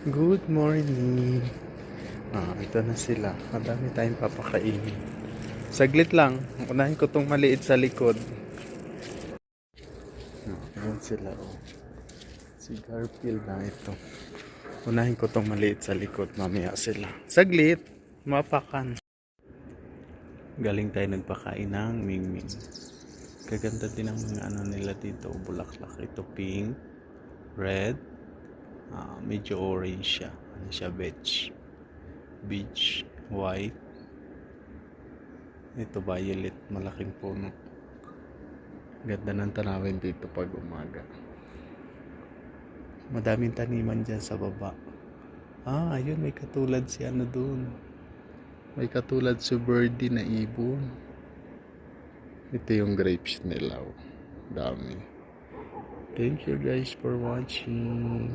Good morning. Ito na sila. Madami tayong papakainin. Saglit lang. Unahin ko tong maliit sa likod. Ayan sila. Oh. Si Garfield na ito. Unahin ko tong maliit sa likod. Mamaya sila. Saglit. Mapakan. Galing tayo nagpakain ng Mingming. Kaganda din ang mga ano nila dito. Bulaklak. Ito pink. Red. Medyo orange siya. Ano siya? Beach. White. Ito violet. Malaking puno. Ganda ng tanawin dito pag umaga. Madaming taniman dyan sa baba. Ayun, may katulad si ano dun. May katulad si birdie na ibon. Ito yung grapes nila. Dami. Thank you guys for watching.